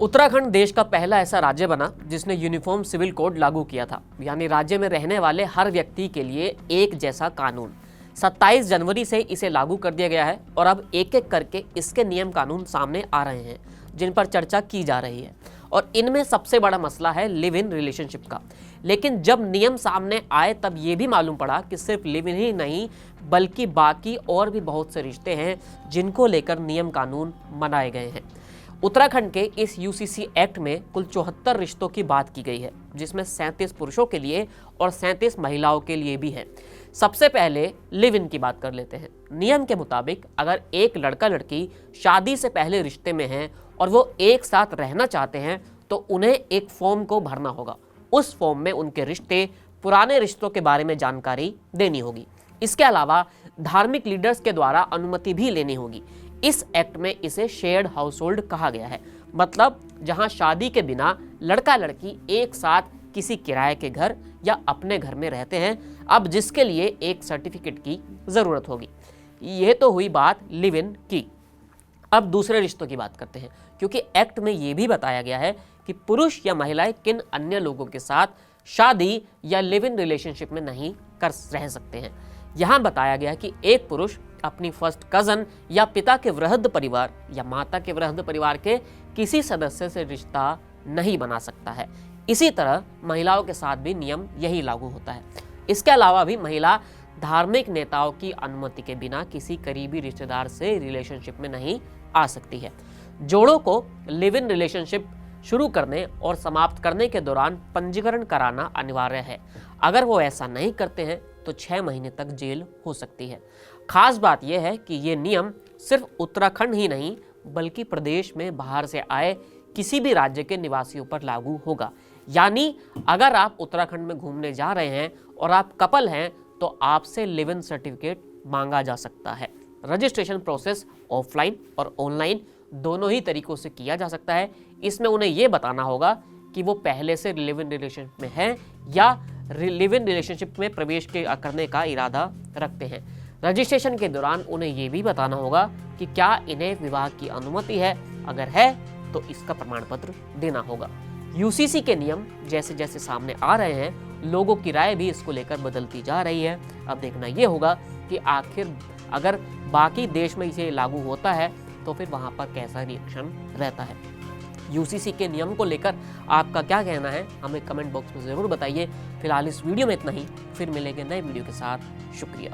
उत्तराखंड देश का पहला ऐसा राज्य बना जिसने यूनिफॉर्म सिविल कोड लागू किया था, यानी राज्य में रहने वाले हर व्यक्ति के लिए एक जैसा कानून। 27 जनवरी से इसे लागू कर दिया गया है और अब एक एक करके इसके नियम कानून सामने आ रहे हैं जिन पर चर्चा की जा रही है। और इनमें सबसे बड़ा मसला है लिव इन रिलेशनशिप का। लेकिन जब नियम सामने आए तब ये भी मालूम पड़ा कि सिर्फ लिव इन ही नहीं बल्कि बाकी और भी बहुत से रिश्ते हैं जिनको लेकर नियम कानून बनाए गए हैं। उत्तराखंड के इस यूसीसी एक्ट में कुल 74 रिश्तों की बात की गई है, जिसमें 37 पुरुषों के लिए और 37 महिलाओं के लिए भी है। सबसे पहले लिव इन की बात कर लेते हैं। नियम के मुताबिक अगर एक लड़का लड़की शादी से पहले रिश्ते में हैं और वो एक साथ रहना चाहते हैं तो उन्हें एक फॉर्म को भरना होगा। उस फॉर्म में उनके रिश्ते, पुराने रिश्तों के बारे में जानकारी देनी होगी। इसके अलावा धार्मिक लीडर्स के द्वारा अनुमति भी लेनी होगी। इस एक्ट में इसे शेयर्ड हाउसहोल्ड कहा गया है, मतलब जहां शादी के बिना लड़का लड़की एक साथ किसी किराए के घर या अपने घर में रहते हैं, अब जिसके लिए एक सर्टिफिकेट की जरूरत होगी। ये तो हुई बात लिव इन की। अब दूसरे रिश्तों की बात करते हैं, क्योंकि एक्ट में ये भी बताया गया है कि पुरुष या महिलाएं किन अन्य लोगों के साथ शादी या लिव इन रिलेशनशिप में नहीं कर रह सकते हैं। यहाँ बताया गया है कि एक पुरुष अपनी फर्स्ट कजन या पिता के वृहद्ध परिवार या माता के वृहद्ध परिवार के किसी सदस्य से रिश्ता नहीं बना सकता है। इसी तरह महिलाओं के साथ भी नियम यही लागू होता है। इसके अलावा भी महिला धार्मिक नेताओं की अनुमति के बिना किसी करीबी रिश्तेदार से रिलेशनशिप में नहीं आ सकती है। जोड़ों को लिव इन रिलेशनशिप शुरू करने और समाप्त करने के दौरान पंजीकरण कराना अनिवार्य है। अगर वो ऐसा नहीं करते हैं तो 6 महीने तक जेल हो सकती है। खास बात यह है कि ये नियम सिर्फ उत्तराखंड ही नहीं बल्कि प्रदेश में बाहर से आए किसी भी राज्य के निवासियों पर लागू होगा। यानी अगर आप उत्तराखंड में घूमने जा रहे हैं और आप कपल हैं तो आपसे लिव इन सर्टिफिकेट मांगा जा सकता है। रजिस्ट्रेशन प्रोसेस ऑफलाइन और ऑनलाइन दोनों ही तरीकों से किया जा सकता है। इसमें उन्हें यह बताना होगा कि वो पहले से लिव इन रिलेशनशिप में हैं या लिव इन रिलेशनशिप में प्रवेश करने का इरादा रखते हैं। रजिस्ट्रेशन के दौरान उन्हें यह भी बताना होगा कि क्या इन्हें विवाह की अनुमति है, अगर है तो इसका प्रमाण पत्र देना होगा। यूसीसी के नियम जैसे जैसे सामने आ रहे हैं, लोगों की राय भी इसको लेकर बदलती जा रही है। अब देखना यह होगा कि आखिर अगर बाकी देश में इसे लागू होता है तो फिर वहां पर कैसा रिएक्शन रहता है। यूसीसी के नियम को लेकर आपका क्या कहना है, हमें कमेंट बॉक्स में ज़रूर बताइए। फिलहाल इस वीडियो में इतना ही, फिर मिलेंगे नए वीडियो के साथ। शुक्रिया।